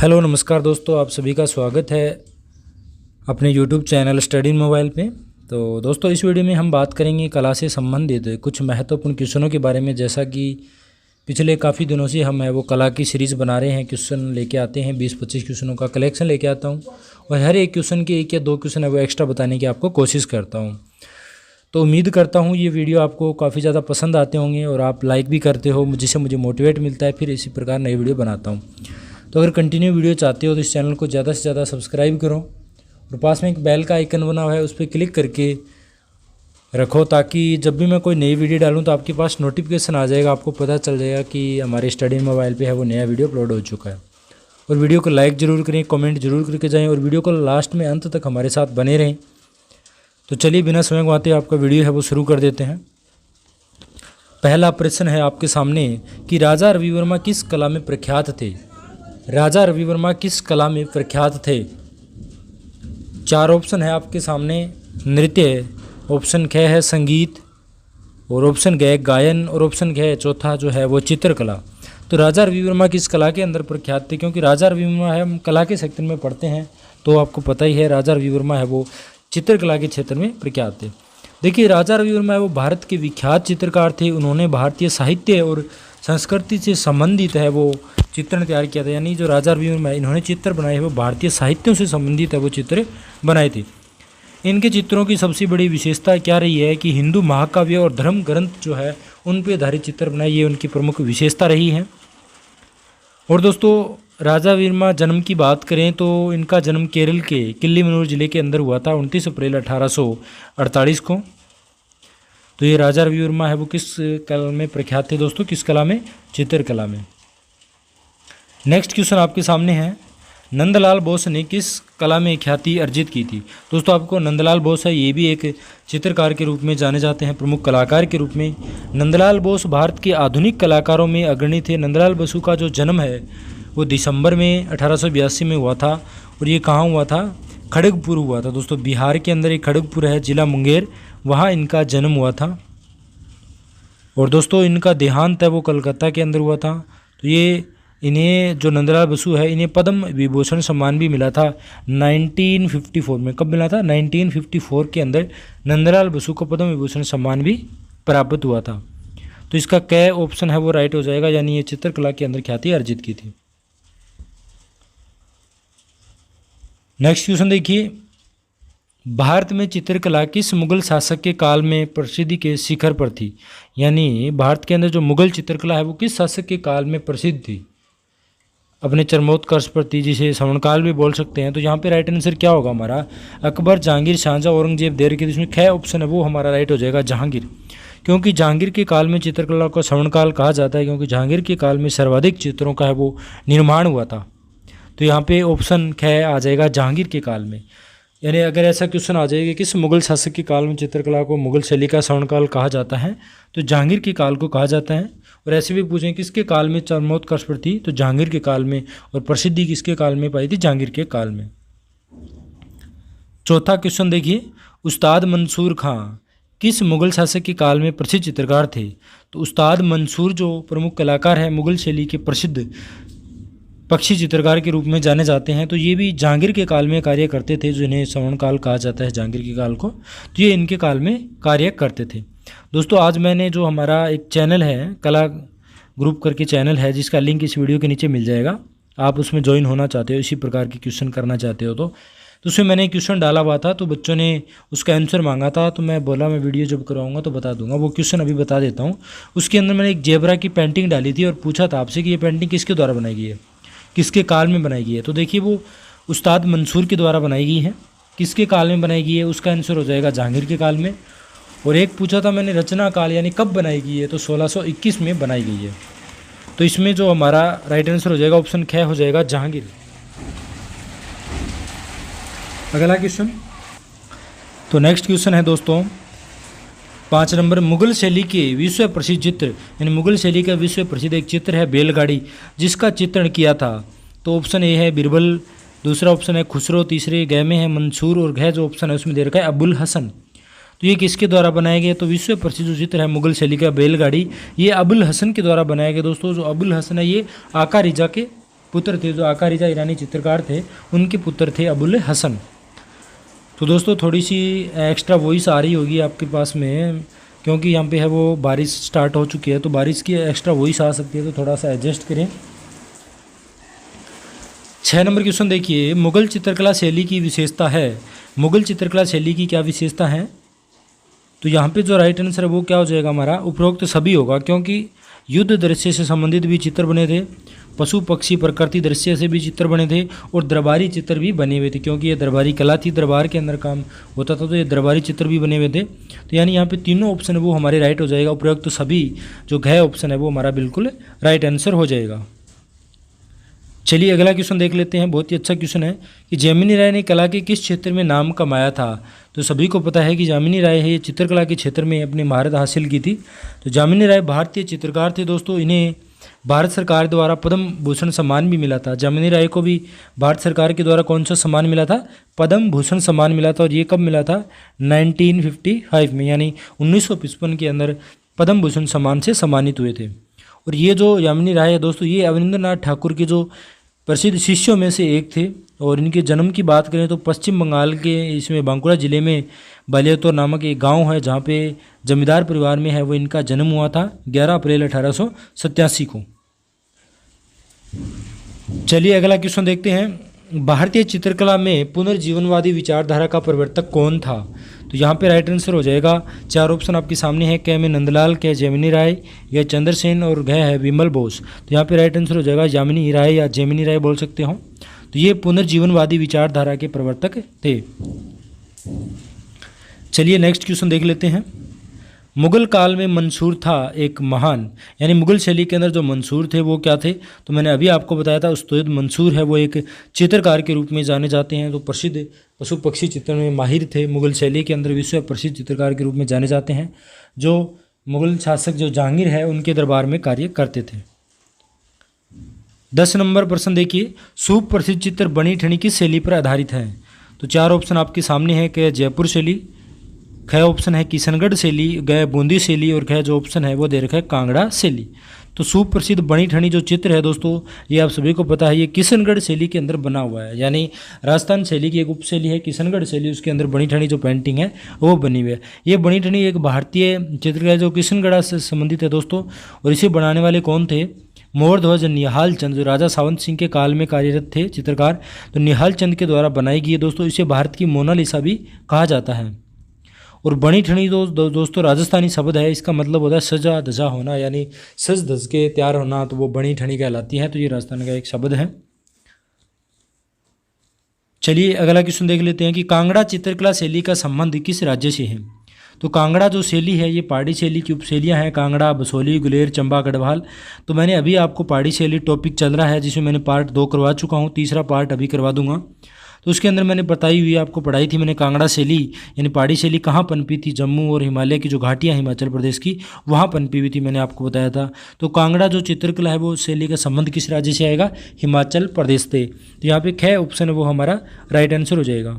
Hello नमस्कार दोस्तों, आप सभी का स्वागत है अपने YouTube channel study in mobile पे। तो दोस्तों, इस वीडियो में हम बात करेंगे कला से संबंधित कुछ महत्वपूर्ण क्वेश्चनों के बारे में। जैसा कि पिछले काफ़ी दिनों से हम वो कला की सीरीज़ बना रहे हैं, क्वेश्चन लेके आते हैं, 20-25 क्वेश्चनों का कलेक्शन लेके आता हूँ और हर एक क्वेश्चन के 1 या 2 क्वेश्चन है वो एक्स्ट्रा बताने की आपको कोशिश करता हूँ। तो उम्मीद करता हूँ ये वीडियो आपको काफ़ी ज़्यादा पसंद आते होंगे और आप लाइक भी करते हो, जिससे मुझे मोटिवेट मिलता है, फिर इसी प्रकार नई वीडियो बनाता हूँ। तो अगर कंटिन्यू वीडियो चाहते हो तो इस चैनल को ज़्यादा से ज़्यादा सब्सक्राइब करो और पास में एक बेल का आइकन बना हुआ है उस पर क्लिक करके रखो, ताकि जब भी मैं कोई नई वीडियो डालूं तो आपके पास नोटिफिकेशन आ जाएगा, आपको पता चल जाएगा कि हमारे स्टडी मोबाइल पे है वो नया वीडियो अपलोड हो चुका है। और वीडियो को लाइक ज़रूर करें, कमेंट जरूर करके जाएँ और वीडियो को लास्ट में अंत तक हमारे साथ बने रहें। तो चलिए बिना समय गंवाते आपका वीडियो है वो शुरू कर देते हैं। पहला प्रश्न है आपके सामने कि राजा रवि वर्मा किस कला में प्रख्यात थे। राजा रवि वर्मा किस कला में प्रख्यात थे। 4 ऑप्शन है आपके सामने। नृत्य, ऑप्शन ख है संगीत, और ऑप्शन ग गायन, और ऑप्शन ग चौथा जो है वो चित्रकला। तो राजा रवि वर्मा किस कला के अंदर प्रख्यात थे, क्योंकि राजा रवि वर्मा है, हम कला के सेक्टर में पढ़ते हैं तो आपको पता ही है राजा रवि वर्मा है वो चित्रकला के क्षेत्र में प्रख्यात थे। देखिए, राजा रवि वर्मा है वो भारत के विख्यात चित्रकार थे। उन्होंने भारतीय साहित्य और संस्कृति से संबंधित है वो चित्रण तैयार किया था। यानी जो राजा रवि वर्मा है इन्होंने चित्र बनाए हैं वो भारतीय साहित्यों से संबंधित है वो चित्र बनाए थे। इनके चित्रों की सबसे बड़ी विशेषता क्या रही है कि हिंदू महाकाव्य और धर्म ग्रंथ जो है उन पर आधारित चित्र बनाए, ये उनकी प्रमुख विशेषता रही है। और दोस्तों, राजा वर्मा जन्म की बात करें तो इनका जन्म केरल के किल्लीमनूर जिले के अंदर हुआ था 29 अप्रैल 1848 को। तो ये राजा रवि वर्मा है वो किस कला में प्रख्यात थे दोस्तों, किस कला में, चित्रकला में। नेक्स्ट क्वेश्चन आपके सामने है, नंदलाल बोस ने किस कला में ख्याति अर्जित की थी। दोस्तों, आपको नंदलाल बोस है ये भी एक चित्रकार के रूप में जाने जाते हैं, प्रमुख कलाकार के रूप में। नंदलाल बोस भारत के आधुनिक कलाकारों में अग्रणी थे। नंदलाल बोस का जो जन्म है वो दिसंबर में 1882 में हुआ था और ये कहाँ हुआ था, खड़गपुर हुआ था। दोस्तों, बिहार के अंदर एक खड़गपुर है, जिला मुंगेर, वहाँ इनका जन्म हुआ था। और दोस्तों, इनका देहांत है वो कलकत्ता के अंदर हुआ था। तो ये इन्हें जो नंदलाल बसु है इन्हें पद्म विभूषण सम्मान भी मिला था 1954 में। कब मिला था, 1954 के अंदर नंदलाल बसु को पद्म विभूषण सम्मान भी प्राप्त हुआ था। तो इसका क ऑप्शन है वो राइट हो जाएगा, यानी ये चित्रकला के अंदर ख्याति अर्जित की थी। नेक्स्ट क्वेश्चन देखिए, भारत में चित्रकला किस मुगल शासक के काल में प्रसिद्धि के शिखर पर थी। यानी भारत के अंदर जो मुगल चित्रकला है वो किस शासक के काल में प्रसिद्ध थी, अपने चरमोत्कर्ष पर थी, जिसे स्वर्णकाल भी बोल सकते हैं। तो यहाँ पे राइट आंसर क्या होगा हमारा, अकबर, जहांगीर, शाहजहां, औरंगजेब, देर के। इसमें ख ऑप्शन है वो हमारा राइट हो जाएगा, जहांगीर। क्योंकि जहांगीर के काल में चित्रकला को स्वर्णकाल कहा जाता है, क्योंकि जहांगीर के काल में सर्वाधिक चित्रों का है वो निर्माण हुआ था। तो यहाँ पे ऑप्शन ख आ जाएगा, जहांगीर के काल में। यानी अगर ऐसा क्वेश्चन आ जाएगा किस मुगल शासक के काल में चित्रकला को मुगल शैली का स्वर्णकाल कहा जाता है, तो जहांगीर के काल को कहा जाता है। और ऐसे भी पूछें किसके काल में चरमोत्कर्ष पर थी, तो जहांगीर के काल में। और प्रसिद्धि किसके काल में पाई थी, जहांगीर के काल में। चौथा क्वेश्चन देखिए, उस्ताद मंसूर खां किस मुगल शासक के काल में प्रसिद्ध चित्रकार थे। तो उस्ताद मंसूर जो प्रमुख कलाकार है मुगल शैली के प्रसिद्ध पक्षी चित्रकार के रूप में जाने जाते हैं। तो ये भी जहांगीर के काल में कार्य करते थे, जिन्हें स्वर्णकाल कहा जाता है जहांगीर के काल को। तो ये इनके काल में कार्य करते थे। दोस्तों, आज मैंने जो हमारा एक चैनल है, कला ग्रुप करके चैनल है, जिसका लिंक इस वीडियो के नीचे मिल जाएगा, आप उसमें ज्वाइन होना चाहते हो, इसी प्रकार के क्वेश्चन करना चाहते हो तो उसमें मैंने क्वेश्चन डाला हुआ था, तो बच्चों ने उसका आंसर मांगा था। तो मैं बोला मैं वीडियो जब करवाऊंगा तो बता दूंगा। वो क्वेश्चन अभी बता देता हूँ। उसके अंदर मैंने एक जेबरा की पेंटिंग डाली थी और पूछा था आपसे कि ये पेंटिंग किसके द्वारा बनाई गई है, किसके काल में बनाई गई है। तो देखिए, वो उस्ताद मंसूर के द्वारा बनाई गई है। किसके काल में बनाई गई है, उसका आंसर हो जाएगा जहांगीर के काल में। और एक पूछा था मैंने रचना काल, यानी कब बनाई गई है, तो 1621 में बनाई गई है। तो इसमें जो हमारा राइट आंसर हो जाएगा ऑप्शन ख हो जाएगा, जहांगीर। अगला क्वेश्चन, तो नेक्स्ट क्वेश्चन है दोस्तों 5 नंबर, मुगल शैली के विश्व प्रसिद्ध चित्र, यानी मुगल शैली का विश्व प्रसिद्ध एक चित्र है बैलगाड़ी, जिसका चित्रण किया था। तो ऑप्शन ए है बीरबल, दूसरा ऑप्शन है खुसरो, तीसरे ग में है मंसूर, और घ जो ऑप्शन है उसमें दे रखा है अबुल हसन। तो ये किसके द्वारा बनाया गया, तो विश्व प्रसिद्ध जो चित्र है मुगल शैली का बैलगाड़ी, ये अबुल हसन के द्वारा बनाया गया। दोस्तों, जो अबुल हसन है ये आका रिजा के पुत्र थे, जो आका रिजा ईरानी चित्रकार थे, उनके पुत्र थे अबुल हसन। तो दोस्तों थोड़ी सी एक्स्ट्रा वॉइस आ रही होगी आपके पास में, क्योंकि यहाँ पे है वो बारिश स्टार्ट हो चुकी है, तो बारिश की एक्स्ट्रा वॉइस आ सकती है, तो थोड़ा सा एडजस्ट करें। 6 नंबर क्वेश्चन देखिए, मुगल चित्रकला शैली की विशेषता है। मुगल चित्रकला शैली की क्या विशेषता है? तो यहाँ पे जो राइट आंसर है वो क्या हो जाएगा हमारा, उपरोक्त सभी होगा, क्योंकि युद्ध दृश्य से संबंधित भी चित्र बने थे, पशु पक्षी प्रकृति दृश्य से भी चित्र बने थे, और दरबारी चित्र भी बने हुए थे, क्योंकि ये दरबारी कला थी, दरबार के अंदर काम होता था, तो ये दरबारी चित्र भी बने हुए थे। तो यानी यहाँ पे तीनों ऑप्शन है वो हमारे राइट हो जाएगा, उपरोक्त सभी जो घ ऑप्शन है वो हमारा बिल्कुल राइट आंसर हो जाएगा। चलिए अगला क्वेश्चन देख लेते हैं, बहुत ही अच्छा क्वेश्चन है कि जामिनी राय ने कला के किस क्षेत्र में नाम कमाया था। तो सभी को पता है कि जामिनी राय है ये चित्रकला के क्षेत्र में अपनी महारत हासिल की थी। तो जामिनी राय भारतीय चित्रकार थे दोस्तों, इन्हें भारत सरकार द्वारा पद्म भूषण सम्मान भी मिला था। जामिनी राय को भी भारत सरकार के द्वारा कौन सा सम्मान मिला था, पद्म भूषण सम्मान मिला था, और ये कब मिला था, 1955 में, यानी 1955 के अंदर पद्म भूषण सम्मान से सम्मानित हुए थे। और ये जो यामिनी राय है दोस्तों, ये अवनींद्रनाथ ठाकुर के जो प्रसिद्ध शिष्यों में से एक थे, और इनके जन्म की बात करें तो पश्चिम बंगाल के इसमें बांकुड़ा जिले में बालियातोर नामक एक गांव है, जहां पे जमींदार परिवार में है वो इनका जन्म हुआ था 11 अप्रैल 1887 को। चलिए अगला क्वेश्चन देखते हैं, भारतीय चित्रकला में पुनर्जीवनवादी विचारधारा का प्रवर्तक कौन था। तो यहाँ पे राइट आंसर हो जाएगा, 4 ऑप्शन आपके सामने है, क में नंदलाल, क जामिनी राय, या चंद्रसेन, और घ है विमल बोस। तो यहाँ पे राइट आंसर हो जाएगा यामिनी राय या जामिनी राय बोल सकते हो। तो ये पुनर्जीवनवादी विचारधारा के प्रवर्तक थे। चलिए नेक्स्ट क्वेश्चन देख लेते हैं, मुगल काल में मंसूर था एक महान, यानी मुगल शैली के अंदर जो मंसूर थे वो क्या थे। तो मैंने अभी आपको बताया था, उस्ताद मंसूर है वो एक चित्रकार के रूप में जाने जाते हैं, तो प्रसिद्ध पशु पक्षी चित्रण में माहिर थे, मुगल शैली के अंदर विश्व प्रसिद्ध चित्रकार के रूप में जाने जाते हैं, जो मुगल शासक जो जहांगीर है उनके दरबार में कार्य करते थे। 10 नंबर प्रश्न देखिए, सुप्रसिद्ध चित्र बनी ठनी किस शैली पर आधारित है। तो 4 ऑप्शन आपके सामने है कि जयपुर शैली, ख ऑप्शन है किशनगढ़ शैली, ग बूंदी शैली, और ख जो ऑप्शन है वो दे रखा है कांगड़ा शैली। तो सुप्रसिद्ध बनी ठनी जो चित्र है दोस्तों, ये आप सभी को पता है, ये किशनगढ़ शैली के अंदर बना हुआ है, यानी राजस्थान शैली की एक उपशैली है किशनगढ़ शैली, उसके अंदर बनी ठनी जो पेंटिंग है वो बनी हुई है। ये बनी ठनी एक भारतीय चित्रकला जो किशनगढ़ से संबंधित है दोस्तों, और इसे बनाने वाले कौन थे, मोरध्वज निहाल चंद, जो राजा सावंत सिंह के काल में कार्यरत थे चित्रकार, तो निहाल चंद के द्वारा बनाई गई है दोस्तों। इसे भारत की मोनालिसा भी कहा जाता है। और बनी ठनी दोस्तों राजस्थानी शब्द है, इसका मतलब होता है सजा धजा होना, यानी सज धज के तैयार होना, तो वो बनी ठनी कहलाती है। तो ये राजस्थान का एक शब्द है। चलिए अगला क्वेश्चन देख लेते हैं कि कांगड़ा चित्रकला शैली का संबंध किस राज्य से है। तो कांगड़ा जो शैली है ये पहाड़ी शैली की उपशैलियाँ हैं, कांगड़ा, बसोली, गुलेर, चंबा, गढ़वाल। तो मैंने अभी आपको पहाड़ी शैली टॉपिक चल रहा है, जिसमें मैंने पार्ट 2 करवा चुका हूँ, तीसरा पार्ट अभी करवा दूंगा। तो उसके अंदर मैंने बताई हुई आपको पढ़ाई थी मैंने, कांगड़ा शैली यानी पहाड़ी शैली कहाँ पनपी थी, जम्मू और हिमालय की जो घाटियाँ हिमाचल प्रदेश की वहाँ पनपी हुई थी, मैंने आपको बताया था। तो कांगड़ा जो चित्रकला है वो शैली का संबंध किस राज्य से आएगा, हिमाचल प्रदेश से। तो यहाँ पे ख ऑप्शन है वो हमारा राइट आंसर हो जाएगा।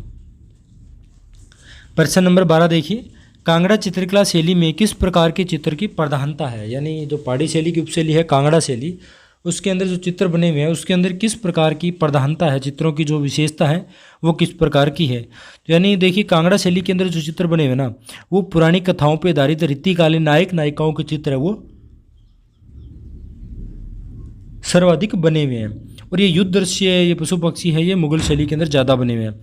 प्रश्न नंबर 12 देखिए, कांगड़ा चित्रकला शैली में किस प्रकार के चित्र की प्रधानता है, यानी जो पहाड़ी शैली की उपशैली है कांगड़ा शैली, उसके अंदर जो चित्र बने हुए हैं उसके अंदर किस प्रकार की प्रधानता है, चित्रों की जो विशेषता है वो किस प्रकार की है। तो यानी देखिए कांगड़ा शैली के अंदर जो चित्र बने हुए ना, वो पुरानी कथाओं पर आधारित रीतिकालीन नायक नायिकाओं के चित्र है वो सर्वाधिक बने हुए हैं। और ये युद्ध दृश्य है, ये पशु पक्षी है, ये मुगल शैली के अंदर ज़्यादा बने हुए हैं।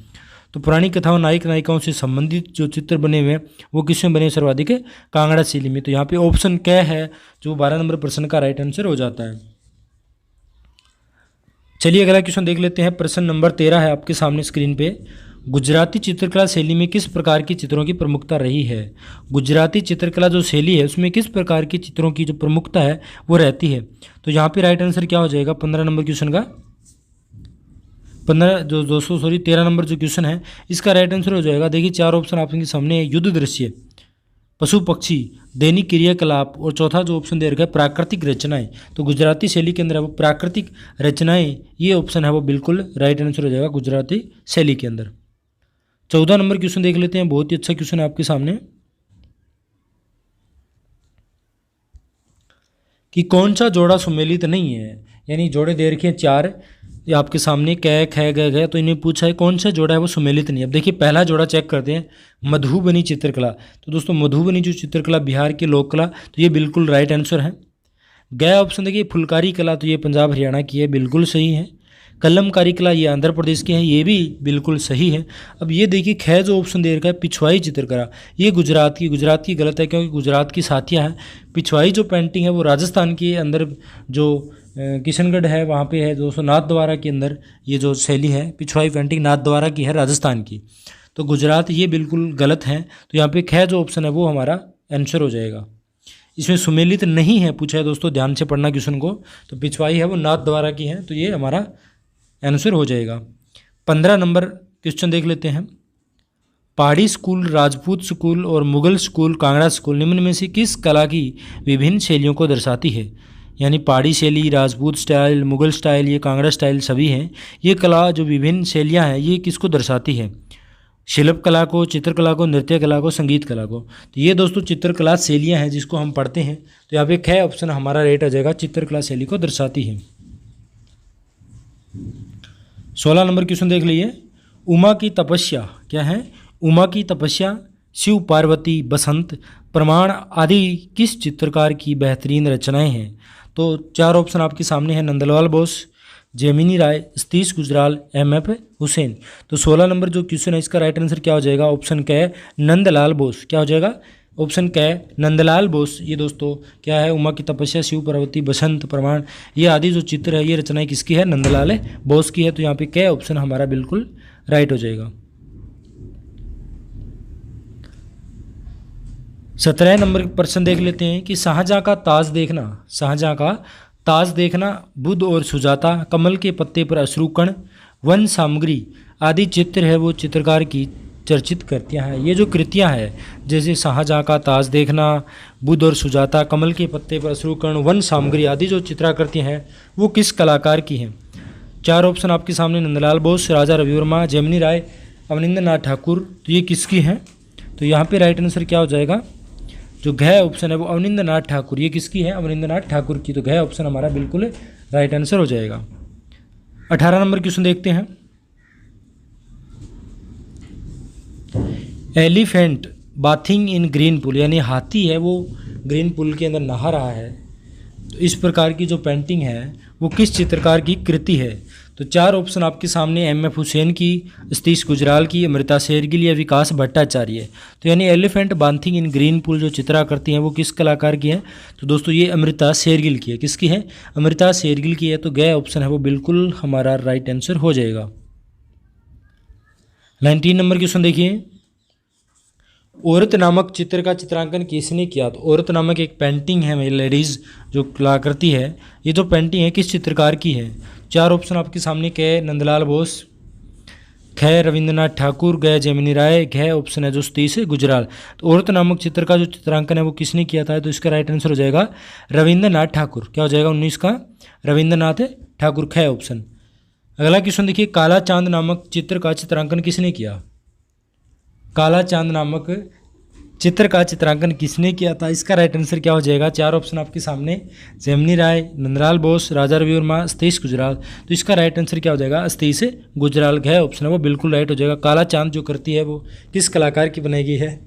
तो पुरानी कथाओं नायक नायिकाओं से संबंधित जो चित्र बने हुए हैं वो किसमें बने सर्वाधिक है, कांगड़ा शैली में। तो यहाँ पे ऑप्शन क्या है जो 12 नंबर प्रश्न का राइट आंसर हो जाता है। चलिए अगला क्वेश्चन देख लेते हैं, प्रश्न नंबर 13 है आपके सामने स्क्रीन पे। गुजराती चित्रकला शैली में किस प्रकार की चित्रों की प्रमुखता रही है। गुजराती चित्रकला जो शैली है उसमें किस प्रकार की चित्रों की जो प्रमुखता है वो रहती है। तो यहाँ पे राइट आंसर क्या हो जाएगा 15 नंबर क्वेश्चन का, 13 नंबर जो क्वेश्चन है इसका राइट आंसर हो जाएगा। देखिए 4 ऑप्शन आपके सामने है, युद्ध दृश्य, पशु पक्षी, दैनिक क्रियाकलाप, और चौथा जो ऑप्शन दे रखा है प्राकृतिक रचनाएं। तो गुजराती शैली के अंदर है वो प्राकृतिक रचनाएं, ये ऑप्शन है वो बिल्कुल राइट आंसर हो जाएगा गुजराती शैली के अंदर। 14 नंबर क्वेश्चन देख लेते हैं, बहुत ही अच्छा क्वेश्चन है आपके सामने कि कौन सा जोड़ा सुमेलित नहीं है, यानी जोड़े दे रखे हैं 4, ये आपके सामने कै ख ग गए, तो इन्हें पूछा है कौन सा जोड़ा है वो सुमेलित नहीं। अब देखिए पहला जोड़ा चेक करते हैं, मधुबनी चित्रकला। तो दोस्तों मधुबनी जो चित्रकला बिहार की लोक कला, तो ये बिल्कुल राइट आंसर है। गया ऑप्शन देखिए फुलकारी कला, तो ये पंजाब हरियाणा की है, बिल्कुल सही है। कलमकारी कला ये आंध्र प्रदेश की है, ये भी बिल्कुल सही है। अब ये देखिए ख जो ऑप्शन दे रखा है पिछवाई चित्रकला, ये गुजरात की गलत है, क्योंकि गुजरात की साथिया है। पिछवाई जो पेंटिंग है वो राजस्थान के अंदर जो किशनगढ़ है वहाँ पे है दोस्तों, नाथ द्वारा के अंदर ये जो शैली है पिछवाई पेंटिंग नाथ द्वारा की है राजस्थान की। तो गुजरात ये बिल्कुल गलत है, तो यहाँ पे ख जो ऑप्शन है वो हमारा आंसर हो जाएगा। इसमें सुमेलित नहीं है पूछा है दोस्तों, ध्यान से पढ़ना क्वेश्चन को। तो पिछवाई है वो नाथ द्वारा की है, तो ये हमारा आंसर हो जाएगा। 15 नंबर क्वेश्चन देख लेते हैं। पहाड़ी स्कूल, राजपूत स्कूल और मुगल स्कूल, कांगड़ा स्कूल निम्न में से किस कला की विभिन्न शैलियों को दर्शाती है? यानी पहाड़ी शैली, राजपूत स्टाइल, मुगल स्टाइल, ये कांगड़ा स्टाइल सभी हैं। ये कला जो विभिन्न शैलियाँ हैं ये किसको दर्शाती है? शिल्प कला को, चित्रकला को, नृत्य कला को, संगीत कला को। तो ये दोस्तों चित्रकला शैलियाँ हैं जिसको हम पढ़ते हैं। तो यहाँ पे ख ऑप्शन हमारा राइट आ जाएगा, चित्रकला शैली को दर्शाती है। 16 नंबर क्वेश्चन देख लीजिए। उमा की तपस्या क्या है? उमा की तपस्या, शिव पार्वती, बसंत, प्रमाण आदि किस चित्रकार की बेहतरीन रचनाएं हैं? तो 4 ऑप्शन आपके सामने हैं, नंदलाल बोस, जेमिनी राय, सतीश गुजराल, एम.एफ. हुसैन। तो 16 नंबर जो क्वेश्चन है इसका राइट आंसर क्या हो जाएगा? ऑप्शन क नंदलाल बोस। क्या हो जाएगा? ऑप्शन क नंदलाल बोस। ये दोस्तों क्या है? उमा की तपस्या, शिव पार्वती, बसंत, प्रमाण, ये आदि जो चित्र है ये रचनाएं किसकी है? नंदलाल बोस की है। तो यहाँ पे क ऑप्शन हमारा बिल्कुल राइट हो जाएगा। 17 नंबर प्रश्न देख लेते हैं कि शाहजहाँ का ताज देखना, शाहजहाँ का ताज देखना, बुद्ध और सुजाता, कमल के पत्ते पर अश्रुकण, वन सामग्री आदि चित्र है वो चित्रकार की चर्चित कृतियाँ हैं। ये जो कृतियाँ हैं जैसे शाहजहाँ का ताज देखना, बुद्ध और सुजाता, कमल के पत्ते पर अश्रुकण, वन सामग्री आदि जो चित्राकृतियाँ हैं वो किस कलाकार की हैं? 4 ऑप्शन आपके सामने, नंदलाल बोस, राजा रविवर्मा, जेमिनी राय, अवनिंद्र नाथ ठाकुर। तो ये किसकी हैं? तो यहाँ पे राइट आंसर क्या हो जाएगा? जो घ ऑप्शन है वो अवनिंद्र नाथ ठाकुर, ये किसकी है? अवनिंद्र नाथ ठाकुर की। तो घ ऑप्शन हमारा बिल्कुल राइट आंसर हो जाएगा। 18 नंबर क्वेश्चन देखते हैं। एलिफेंट बाथिंग इन ग्रीन पूल, यानी हाथी है वो ग्रीन पूल के अंदर नहा रहा है। तो इस प्रकार की जो पेंटिंग है वो किस चित्रकार की कृति है? तो 4 ऑप्शन आपके सामने, एम.एफ. हुसैन की, सतीश गुजराल की, अमृता शेरगिल या विकास भट्टाचार्य। तो यानी एलिफेंट बाथिंग इन ग्रीन पूल जो चित्राकृति हैं वो किस कलाकार की है? तो दोस्तों ये अमृता शेरगिल की है। किसकी है? अमृता शेरगिल की है। तो ग ऑप्शन है वो बिल्कुल हमारा राइट आंसर हो जाएगा। 19 नंबर क्वेश्चन देखिए। औरत नामक चित्र का चित्रांकन किसने किया? तो औरत नामक एक पेंटिंग है मेरी लेडीज़ जो कलाकृति है, ये जो पेंटिंग है किस चित्रकार की है? 4 ऑप्शन आपके सामने, क नंदलाल बोस, ख रविंद्रनाथ ठाकुर, ग जेमिनी राय, घ ऑप्शन है जो सतीश गुजराल। तो औरत नामक चित्र का जो चित्रांकन है वो किसने किया था? तो इसका राइट आंसर हो जाएगा रविंद्रनाथ ठाकुर। क्या हो जाएगा 19 का? रविंद्रनाथ ठाकुर, ख ऑप्शन। अगला क्वेश्चन देखिए। काला चांद नामक चित्र का चित्रांकन किसने किया? काला चांद नामक चित्र का चित्रांकन किसने किया था? इसका राइट आंसर क्या हो जाएगा? 4 ऑप्शन आपके सामने, जेमिनी राय, नंदलाल बोस, राजा रविवर्मा, सतीश गुजराल। तो इसका राइट आंसर क्या हो जाएगा? सतीश गुजराल, घ ऑप्शन है वो बिल्कुल राइट हो जाएगा। काला चांद जो करती है वो किस कलाकार की बनाई गई है?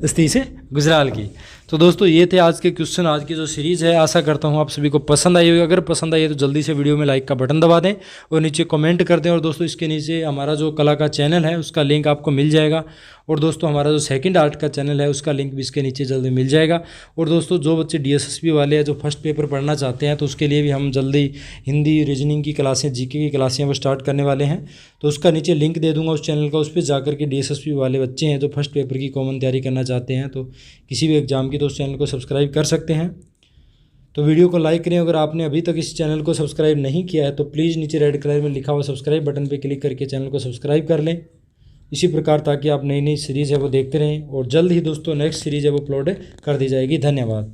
सतीश गुजराल की। तो दोस्तों ये थे आज के क्वेश्चन, आज की जो सीरीज़ है। आशा करता हूँ आप सभी को पसंद आई होगी। अगर पसंद आई है तो जल्दी से वीडियो में लाइक का बटन दबा दें और नीचे कमेंट कर दें। और दोस्तों इसके नीचे हमारा जो कला का चैनल है उसका लिंक आपको मिल जाएगा। और दोस्तों हमारा जो सेकंड आर्ट का चैनल है उसका लिंक भी इसके नीचे जल्दी मिल जाएगा। और दोस्तों जो बच्चे DSSP वाले हैं जो फर्स्ट पेपर पढ़ना चाहते हैं तो उसके लिए भी हम जल्दी हिंदी, रीजनिंग की क्लासें, GK की क्लासें वो स्टार्ट करने वाले हैं। तो उसका नीचे लिंक दे दूंगा उस चैनल का, उस पर जाकर के DSSP वाले बच्चे हैं जो फर्स्ट पेपर की कॉमन तैयारी करना चाहते हैं तो किसी भी एग्जाम की, तो उस चैनल को सब्सक्राइब कर सकते हैं। तो वीडियो को लाइक करें। अगर आपने अभी तक इस चैनल को सब्सक्राइब नहीं किया है तो प्लीज़ नीचे रेड कलर में लिखा हुआ सब्सक्राइब बटन पर क्लिक करके चैनल को सब्सक्राइब कर लें। इसी प्रकार ताकि आप नई नई सीरीज़ है वो देखते रहें। और जल्द ही दोस्तों नेक्स्ट सीरीज़ है वो अपलोड कर दी जाएगी। धन्यवाद।